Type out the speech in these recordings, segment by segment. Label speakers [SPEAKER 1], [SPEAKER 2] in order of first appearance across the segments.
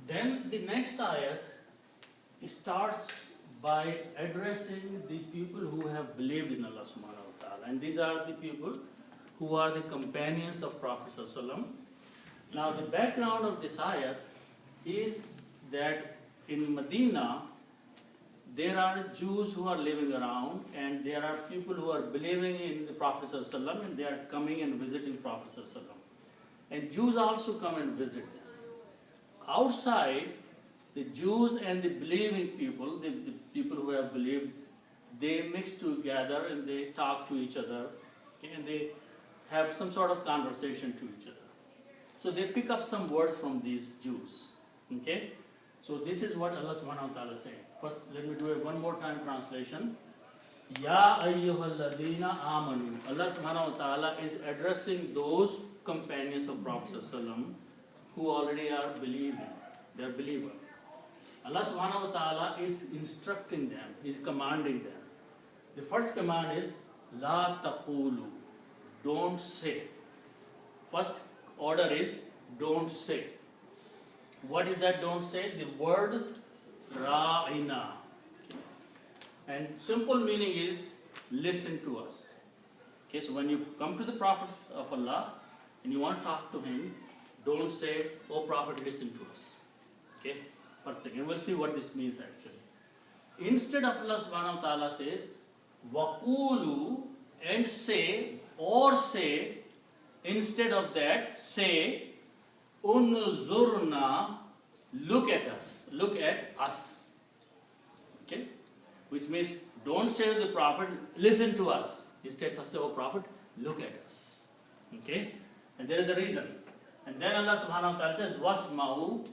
[SPEAKER 1] Then the next ayat starts by addressing the people who have believed in Allah subhanahu wa ta'ala. And these are the people who are the companions of Prophet sallallahu alaihi wasallam. Now the background of this ayat is that in Medina there are Jews who are living around, and there are people who are believing in the Prophet sallallahu alaihi wasallam, and they are coming and visiting Prophet sallallahu alaihi wasallam. And Jews also come and visit them. Outside, the Jews and the believing people, the people who have believed, they mix together and they talk to each other, okay, and they have some sort of conversation to each other. So they pick up some words from these Jews. Okay? So this is what Allah subhanahu wa ta'ala is saying. First, let me do a one more time translation. Ya ayyuhalladhina amanu. Allah subhanahu wa ta'ala is addressing those companions of Prophet sallallahu alaihi wasallam who already are believing. They are believers. Allah subhanahu wa ta'ala is instructing them, is commanding them. The first command is La taqulu. Don't say. First order is don't say. What is that don't say? The word Ra'ina. And simple meaning is listen to us. Okay, so when you come to the Prophet of Allah and you want to talk to him, don't say, oh Prophet, listen to us. Okay, first thing. And we'll see what this means actually. Instead of Allah subhanahu wa ta'ala says, Waqulu, and say, or say, instead of that, say, Unzurna, look at us. Look at us. Okay? Which means, don't say to the Prophet, listen to us. Instead of say, oh Prophet, look at us. Okay? And there is a reason. And then Allah subhanahu wa ta'ala says, Wasma'u,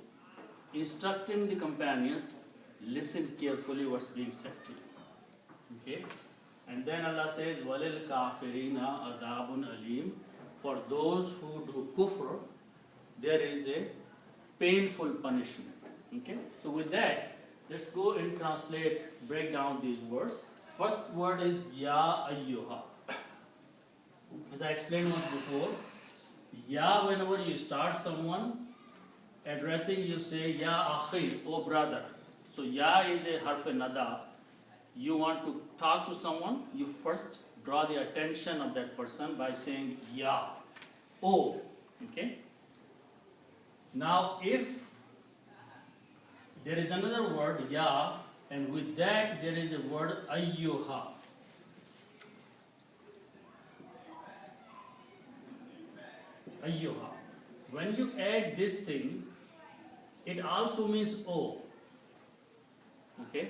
[SPEAKER 1] instructing the companions, listen carefully what's being said to you. Okay? And then Allah says, Walil kafirina adabun alim. For those who do kufr, there is a painful punishment. Okay? So with that, let's go and translate, break down these words. First word is Ya ayyuha. As I explained once before, Ya, whenever you start someone addressing, you say Ya akhi, oh brother. So Ya is a harf nada. You want to talk to someone, you first draw the attention of that person by saying Ya, oh. Okay? Now if there is another word Ya, and with that there is a word ayyuha. Ayyuha. When you add this thing, it also means O. Okay?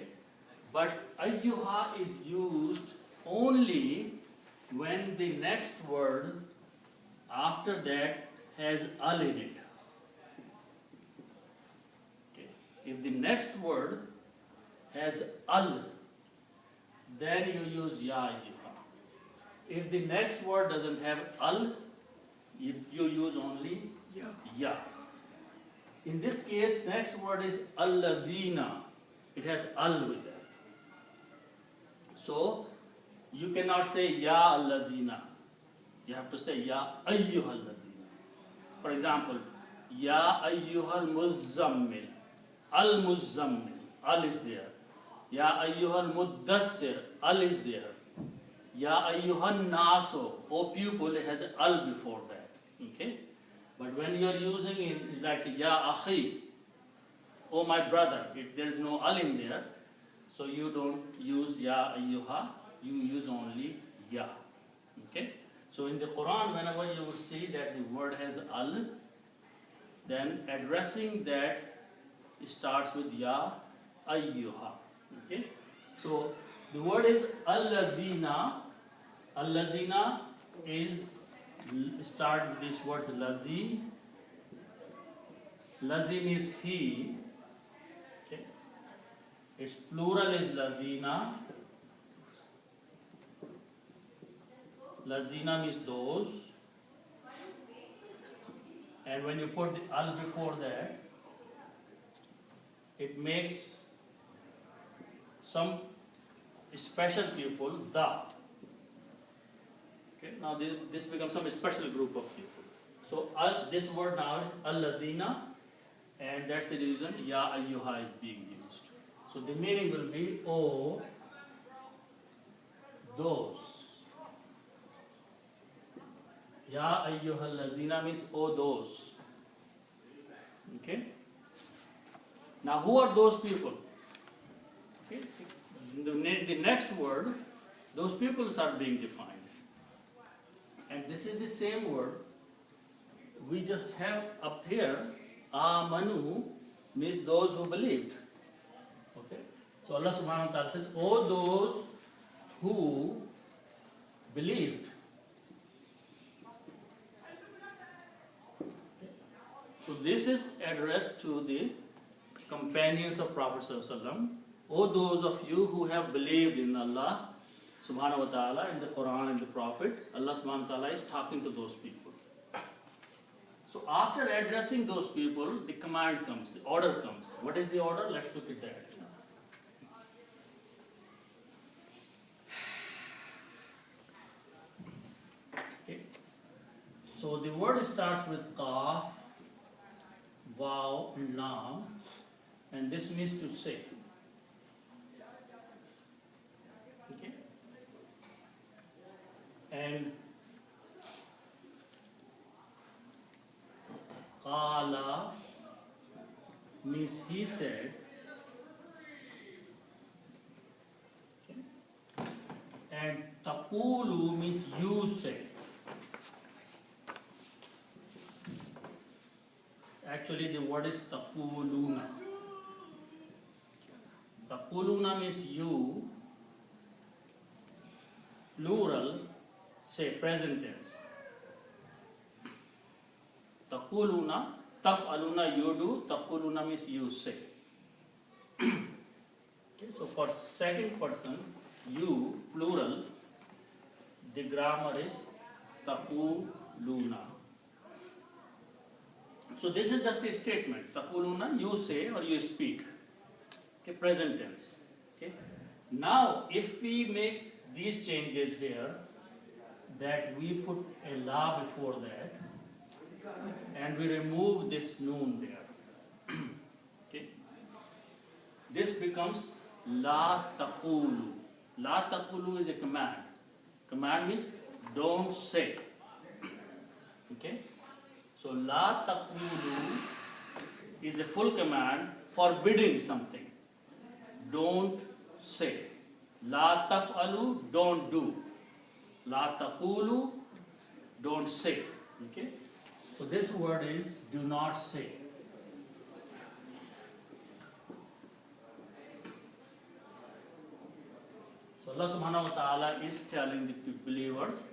[SPEAKER 1] But ayyuha is used only when the next word after that has al in it. Okay? If the next word has al, then you use ya ayyuha. If the next word doesn't have al, you use only ya. In this case, next word is alladhina. It has al with that. So, you cannot say ya allazina. You have to say ya ayyuhal lazina. For example, ya ayyuhal muzzammil. Al muzzammil. Al is there. Ya ayyuhal muddassir. Al is there. Ya ayyuhan naso. O pupil, it has al before that. Okay? But when you are using it like ya akhi, oh my brother, there is no al in there, so you don't use ya ayyuha, you use only ya. Okay? So in the Quran, whenever you see that the word has al, then addressing that starts with ya ayyuha. Okay? So the word is alladhina. Allazina is start with this word lazi. Lazin is he. Okay. Its plural is lazina. Lazina means those. And when you put the al before that, it makes some special people the. Okay, now this becomes some special group of people. So this word now is alladhina, and that's the reason Ya Ayyuha is being used. So the meaning will be, oh, those. Ya Ayyuhal Lazina means, oh, those. Okay? Now, who are those people? Okay? The next word, those people are being defined. And this is the same word we just have up here. Amanu means those who believed. Okay? So Allah subhanahu wa ta'ala says, oh, those who believed. Okay? So this is addressed to the companions of Prophet sallallahu alaihi wasallam. O those of you who have believed in Allah subhanahu wa ta'ala, in the Quran and the Prophet, Allah subhanahu wa ta'ala is talking to those people. So after addressing those people, the command comes, the order comes. What is the order? Let's look at that. Okay. So the word starts with Qaf, Waw and Lam, and this means to say. Okay. And Qala means he said. Okay. And Taqulu means you say. Actually, the word is Taquluna. Taquluna means you, plural, say present tense. Taquluna, taf'aluna you do, taquluna means you say. Okay, so for second person, you, plural, the grammar is taquluna. So this is just a statement. Taquluna, you say or you speak. Okay, present tense. Okay. Now, if we make these changes here, that we put a la before that, and we remove this noon there. Okay. This becomes la taqulu. La taqulu is a command. Command means don't say. Okay. So la taqulu is a full command forbidding something. Don't say. La taf'alu, don't do. La taqulu, don't say. Okay? So this word is do not say. So Allah subhanahu wa ta'ala is telling the believers,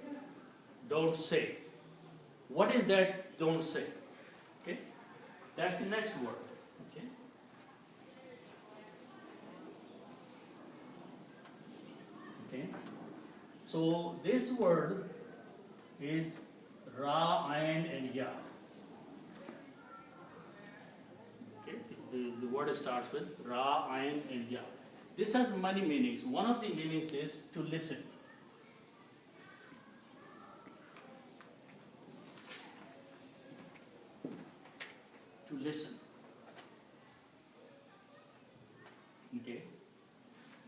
[SPEAKER 1] don't say. What is that don't say? Okay? That's the next word. Okay? Okay? So this word is Ra, Ain and Ya. Okay? The word starts with Ra, Ain and Ya. This has many meanings. One of the meanings is to listen. To listen. Okay.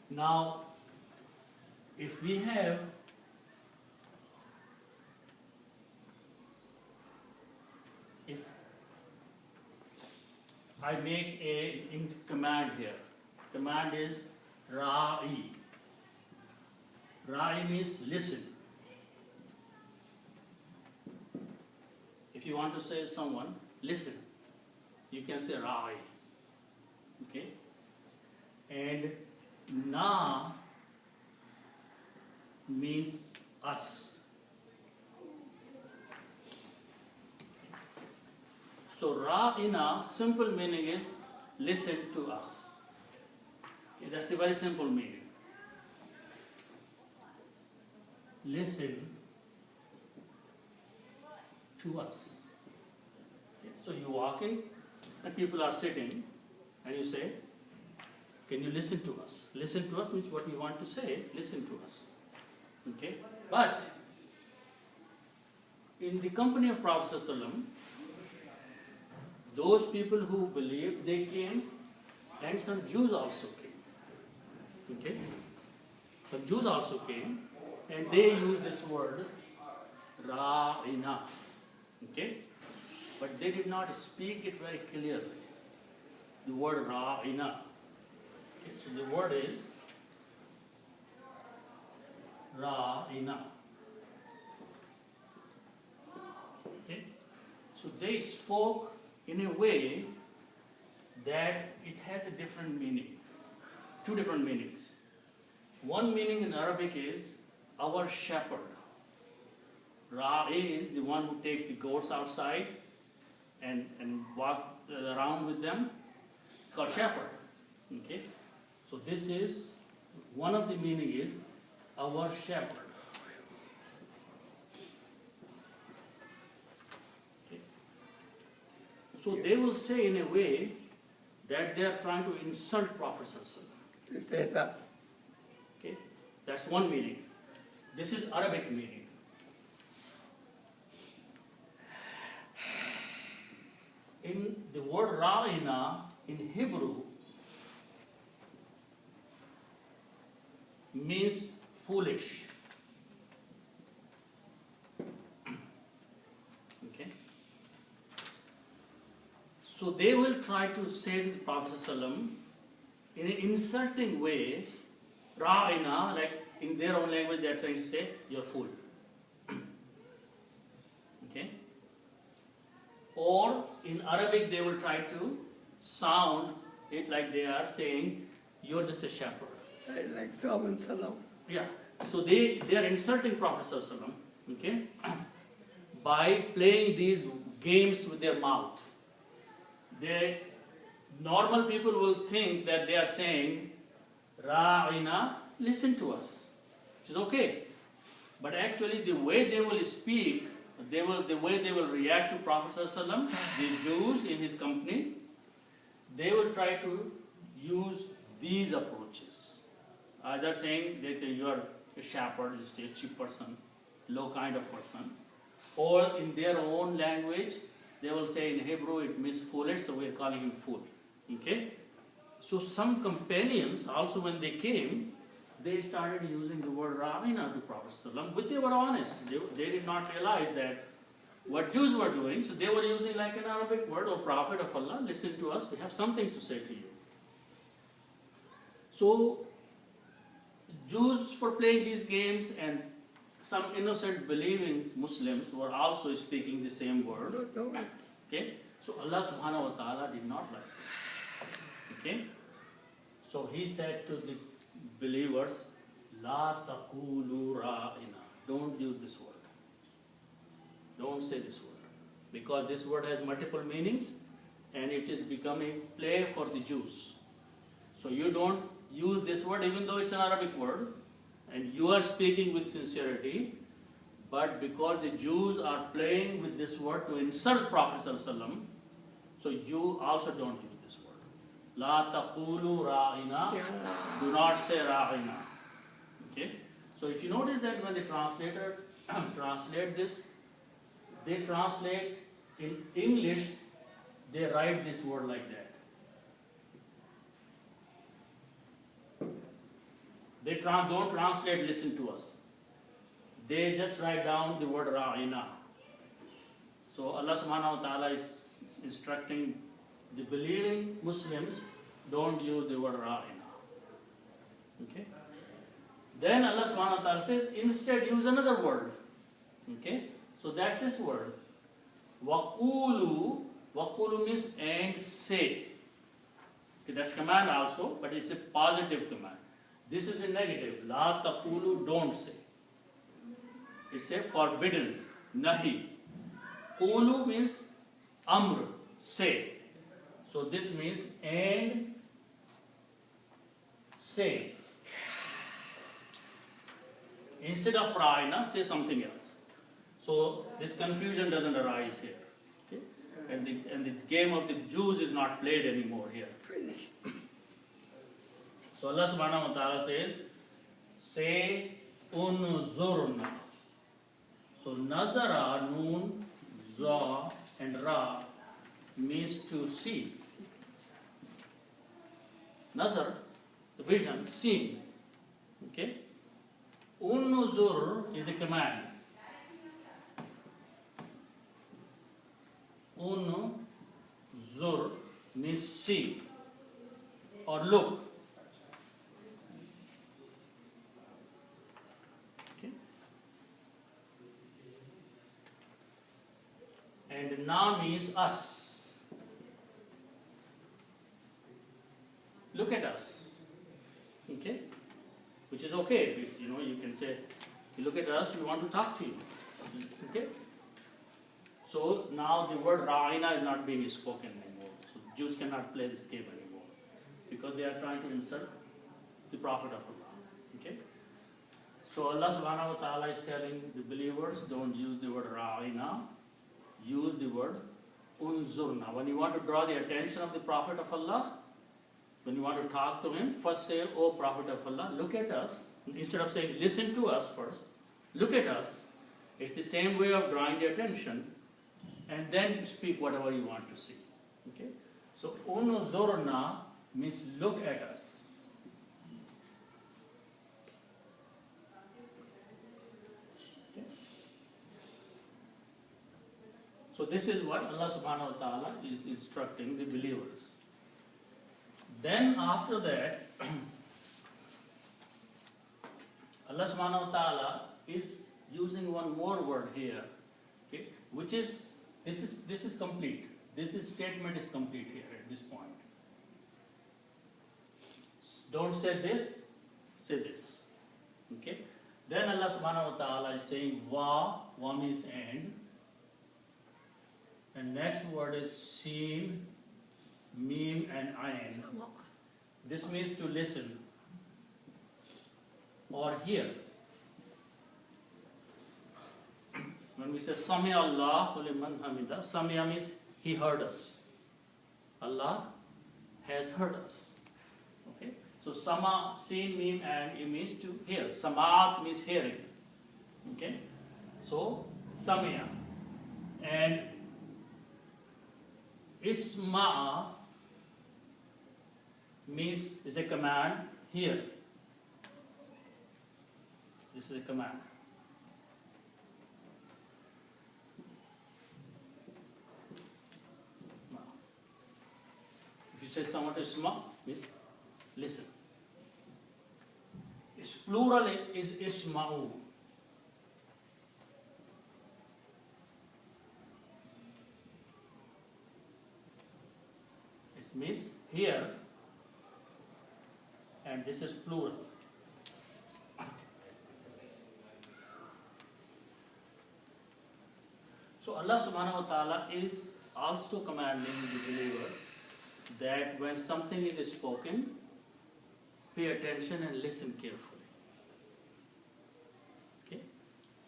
[SPEAKER 1] Now, if we have if I make a command here, command is Ra'i. Ra'i means listen. If you want to say someone, listen, you can say Ra'i. Okay? And Na means us. So Ra'ina, simple meaning is listen to us. Okay, that's the very simple meaning. Listen to us. Okay, so you walk in and people are sitting and you say, can you listen to us? Listen to us means what we want to say, listen to us. Okay? But in the company of Prophet ﷺ, those people who believed, they came, and some Jews also came. Okay? Some Jews also came, and they used this word Ra'ina. Okay? But they did not speak it very clearly. The word Ra'ina. Okay, so the word is Ra'ina. Okay? So they spoke in a way that it has a different meaning. Two different meanings. One meaning in Arabic is our shepherd. Ra'i is the one who takes the goats outside and walk around with them. It's called shepherd. Okay? So this is, one of the meaning is our shepherd. Okay? So they will say in a way that they are trying to insult Prophet ﷺ. Okay? That's one meaning. This is Arabic meaning. In the word Ra'ina in Hebrew means foolish. Okay? So they will try to say to the Prophet ﷺ in an insulting way, Ra'ina, like in their own language they are trying to say, you're a fool. Okay? Or in Arabic they will try to sound it like they are saying, you're just a shepherd.
[SPEAKER 2] Like Salam Salam.
[SPEAKER 1] Yeah. So they are insulting Prophet ﷺ, okay, by playing these games with their mouth. Normal people will think that they are saying, Ra'ina, listen to us, which is okay. But actually the way they will speak, the way they will react to Prophet ﷺ, the Jews in his company, they will try to use these approaches. Either saying that you are a shepherd, just a cheap person, low kind of person, or in their own language, they will say in Hebrew it means foolish, so we are calling him fool. Okay? So some companions also when they came, they started using the word Ra'ina to Prophet ﷺ, but they were honest. They did not realize that what Jews were doing, so they were using like an Arabic word, or Prophet of Allah, listen to us, we have something to say to you. So Jews were playing these games, and some innocent believing Muslims were also speaking the same word. Okay? So Allah subhanahu wa ta'ala did not like this. Okay? So He said to the believers, La taqulu ra'ina. Don't use this word. Don't say this word. Because this word has multiple meanings and it is becoming play for the Jews. So you don't use this word even though it's an Arabic word and you are speaking with sincerity, but because the Jews are playing with this word to insult Prophet ﷺ, so you also don't use this word. La taqulu ra'ina. Do not say ra'ina. Okay? So if you notice that when the translator translate this, they translate in English, they write this word like that. They don't translate listen to us. They just write down the word ra'ina. So Allah subhanahu wa ta'ala is instructing the believing Muslims, don't use the word ra'ina. Okay? Then Allah subhanahu wa ta'ala says, instead use another word. Okay? So that's this word. Waqulu. Waqulu means and say. Okay, that's command also, but it's a positive command. This is a negative. La taqulu, don't say. It's a forbidden. Nahi. Qulu means amr, say. So this means and say. Instead of ra'ina, say something else. So this confusion doesn't arise here. Okay? And the game of the Jews is not played anymore here. So Allah subhanahu wa ta'ala says, say unzurna. So nazara, noon, za and ra means to see. Nazar, the vision, seeing. Okay? Unzur is a command. Unzur means see or look. Okay? And na means us. Look at us. Okay? Which is okay. You can say, you look at us, we want to talk to you. Okay? So now the word Ra'ina is not being spoken anymore. So Jews cannot play this game anymore. Because they are trying to insult the Prophet of Allah. Okay? So Allah subhanahu wa ta'ala is telling the believers, don't use the word Ra'ina, use the word Unzurna. When you want to draw the attention of the Prophet of Allah, when you want to talk to him, first say, "O Prophet of Allah, look at us." Instead of saying, "Listen to us" first, look at us. It's the same way of drawing the attention, and then speak whatever you want to see. Okay? So, Unzurna means look at us. Okay? So this is what Allah subhanahu wa ta'ala is instructing the believers. Then after that, Allah subhanahu wa ta'ala is using one more word here, okay, which is this is complete. This statement is complete here at this point. Don't say this, say this. Okay? Then Allah subhanahu wa ta'ala is saying wa means and. And next word is seen, meme and ayn. This means to listen or hear. When we say Sami Allahu liman hamida, Sami'a means he heard us. Allah has heard us. Okay? So Sama, seen, meme and it means to hear. Sama'at means hearing. Okay? So Sami'a. And Isma'a means is a command here. This is a command. Now, if you say someone to isma, means listen. Its plural is isma'u. It means here, and this is plural. So Allah subhanahu wa ta'ala is also commanding the believers that when something is spoken, pay attention and listen carefully. Okay?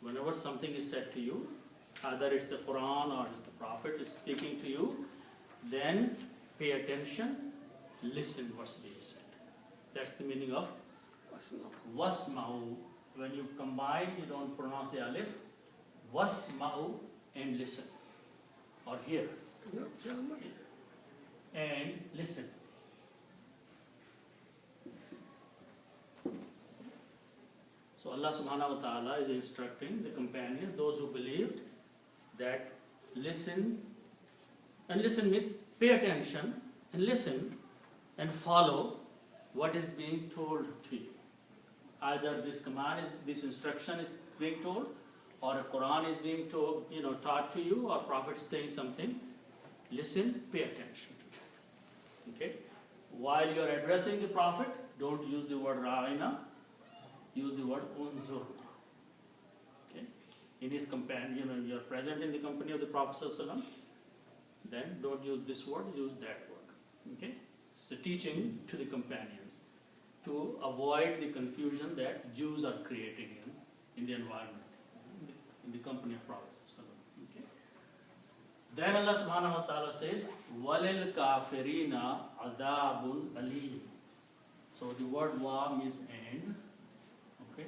[SPEAKER 1] Whenever something is said to you, either it's the Quran or it's the Prophet is speaking to you, then pay attention, listen what's being said. That's the meaning of wasma'u. When you combine, you don't pronounce the alif. Wasma'u and listen. Or hear. And listen. So Allah subhanahu wa ta'ala is instructing the companions, those who believed, that listen. And listen means pay attention and listen and follow what is being told to you. Either this command this instruction is being told, or a Quran is being told, taught to you, or Prophet is saying something. Listen, pay attention to it. Okay? While you are addressing the Prophet, don't use the word ra'ina, use the word unzur. Okay? In his companion, you are present in the company of the Prophet ﷺ, then don't use this word, use that word. Okay? It's a teaching to the companions to avoid the confusion that Jews are creating in the environment, in the company of Prophet. Okay? Then Allah subhanahu wa ta'ala says, وَلِلْ كَافِرِينَ عَذَابٌ أَلِيمٌ. So the word wa means and. Okay?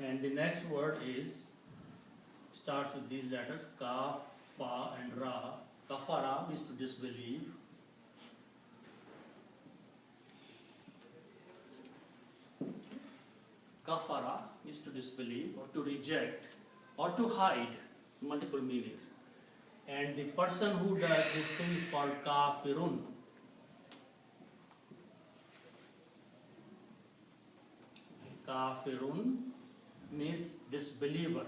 [SPEAKER 1] And the next word is starts with these letters, Kaf, Fa and Ra. Kafara means to disbelieve. Kafara is to disbelieve or to reject or to hide, multiple meanings. And the person who does this thing is called kafirun. Kafirun means disbeliever.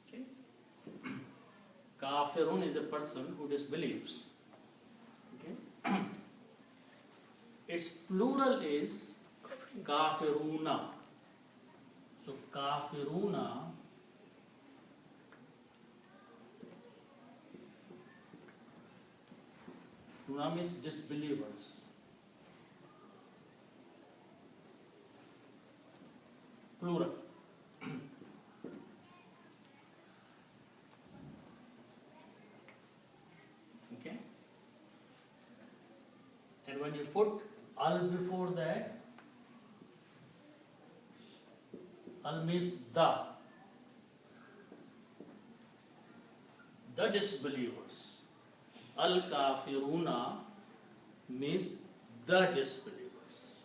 [SPEAKER 1] Okay. Kafirun is a person who disbelieves. Okay. Its plural is kafiruna. So kafiruna means disbelievers. Plural. Okay. And when you put al before that, al means the disbelievers. Al kafiruna means the disbelievers.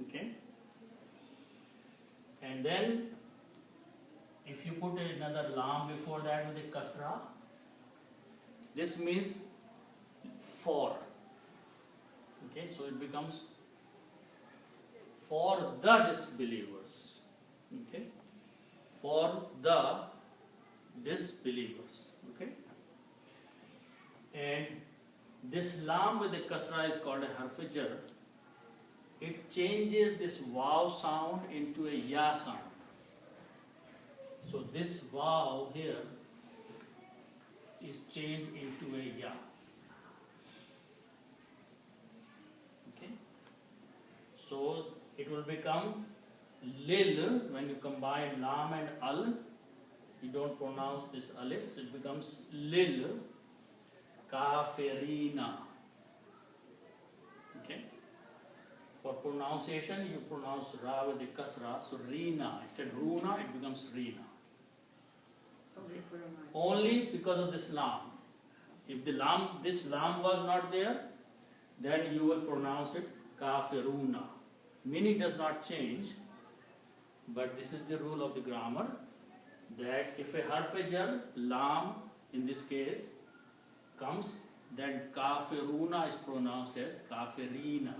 [SPEAKER 1] Okay? And then if you put another lam before that with a kasra, this means for. Okay, so it becomes for the disbelievers. Okay? For the disbelievers. Okay? And this lam with the kasra is called a harf-jar. It changes this waw sound into a ya sound. So this waw here is changed into a ya. Okay? So it will become lil when you combine lam and al. You don't pronounce this alif, so it becomes lil kafirina. Okay? For pronunciation, you pronounce ra with the kasra, so rina. Instead runa, it becomes rina. Only because of this lam. If this lam was not there, then you will pronounce it kafiruna. Meaning does not change, but this is the rule of the grammar, that if a harf-jar, lam in this case, comes, then kafiruna is pronounced as kafirina.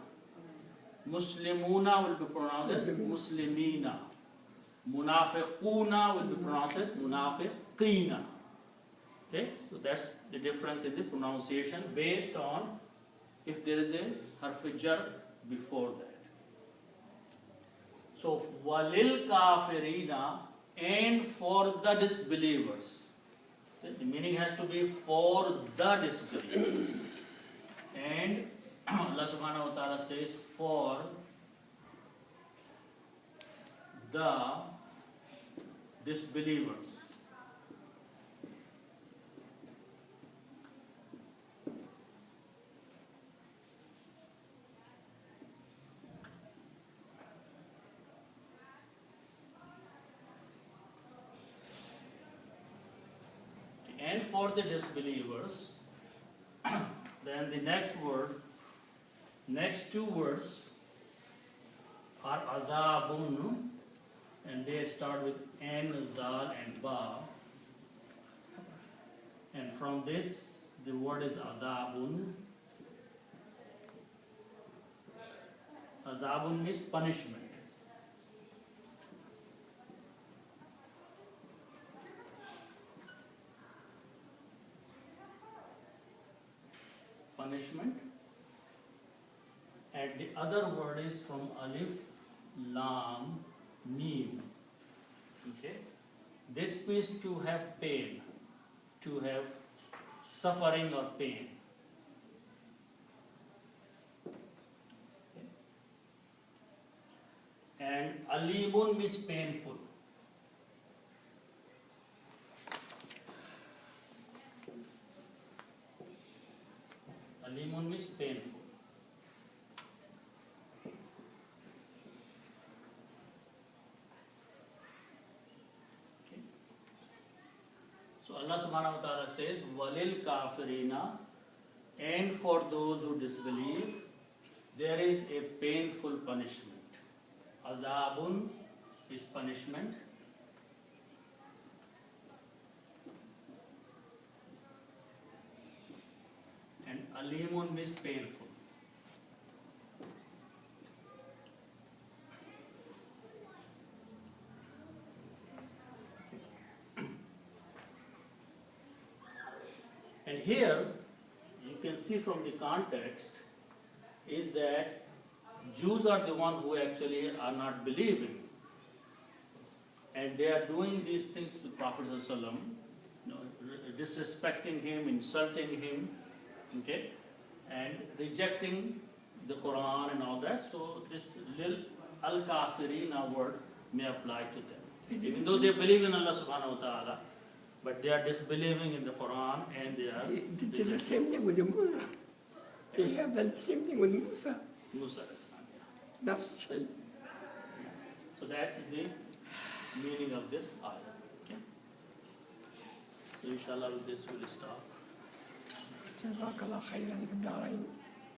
[SPEAKER 1] Muslimuna will be pronounced as muslimina. Munafiquna will be pronounced as munafiqina. Okay, so that's the difference in the pronunciation based on if there is a harf-jar before that. So walil kafirina, and for the disbelievers. Okay, the meaning has to be for the disbelievers. And Allah subhanahu wa ta'ala says for the disbelievers. And for the disbelievers, then the next two words are azabun, and they start with an, dal and ba. And from this, the word is azabun. Azabun means punishment. Punishment. And the other word is from alif, lam, mim. Okay? This means to have pain, to have suffering or pain. Okay? And alimun means painful. Alimun means painful. Allah subhanahu wa ta'ala says, Walil kafirina, and for those who disbelieve, there is a painful punishment. Azabun is punishment. And alimun means painful. And here, you can see from the context, is that Jews are the one who actually are not believing. And they are doing these things to Prophet ﷺ, disrespecting him, insulting him, okay, and rejecting the Quran and all that. So this lil al-kafirina word may apply to them. Even though they believe in Allah subhanahu wa ta'ala, but they are disbelieving in the Quran and they are
[SPEAKER 2] They did the same thing with Musa. They have done the same thing with Musa.
[SPEAKER 1] Musa Islam, yeah.
[SPEAKER 2] Nafs shay.
[SPEAKER 1] So that is the meaning of this ayah. Okay? So inshallah with this we'll stop.
[SPEAKER 2] جزاك الله خيرا في الدارين.